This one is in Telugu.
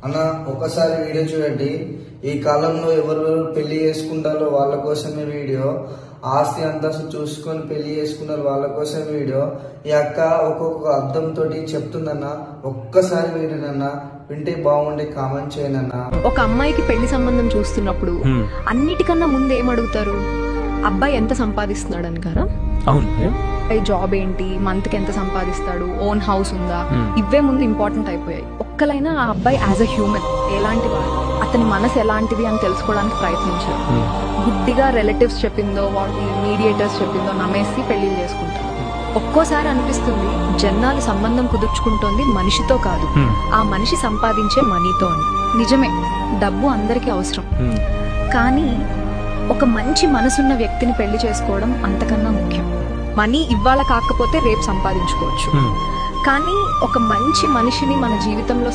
అన్న ఒకసారి వీడియో చూడండి. ఈ కాలంలో ఎవరెవరు పెళ్లి చేసుకుంటారో వాళ్ళ కోసమే వీడియో, ఆస్తి అంతస్తు చూసుకొని పెళ్లి చేసుకున్నారు వాళ్ళ కోసం వీడియో. ఈ అక్క ఒక్కొక్క అర్థంతో చెప్తుందన్న, ఒక్కసారి వినన్నా, వింటే బాగుండే కామెంట్ చేయనన్నా. ఒక అమ్మాయికి పెళ్లి సంబంధం చూస్తున్నప్పుడు అన్నిటికన్నా ముందు ఏం అడుగుతారు? అబ్బాయి ఎంత సంపాదిస్తున్నాడు అని కదా. అవును, జాబ్ ఏంటి, మంత్ కి ఎంత సంపాదిస్తాడు, ఓన్ హౌస్ ఉందా, ఇవే ముందు ఇంపార్టెంట్ అయిపోయాయి. ఒక్కలైనా ఆ అబ్బాయి యాజ్ అ హ్యూమన్ ఎలాంటి వాడు, అతని మనసు ఎలాంటిది అని తెలుసుకోవడానికి ప్రయత్నించారు. గుడ్డిగా రిలేటివ్స్ చెప్పిందో వాళ్ళ మీడియేటర్స్ చెప్పిందో నమ్మేసి పెళ్లిళ్ళు చేసుకుంటారు. ఒక్కోసారి అనిపిస్తుంది జనాలు సంబంధం కుదుర్చుకుంటోంది మనిషితో కాదు, ఆ మనిషి సంపాదించే మనీతో అని. నిజమే, డబ్బు అందరికీ అవసరం, కానీ ఒక మంచి మనసున్న వ్యక్తిని పెళ్లి చేసుకోవడం అంతకన్నా ముఖ్యం. మనీ ఇవాళ కాకపోతే రేపు సంపాదించుకోవచ్చు, కానీ ఒక మంచి మనిషిని మన జీవితంలో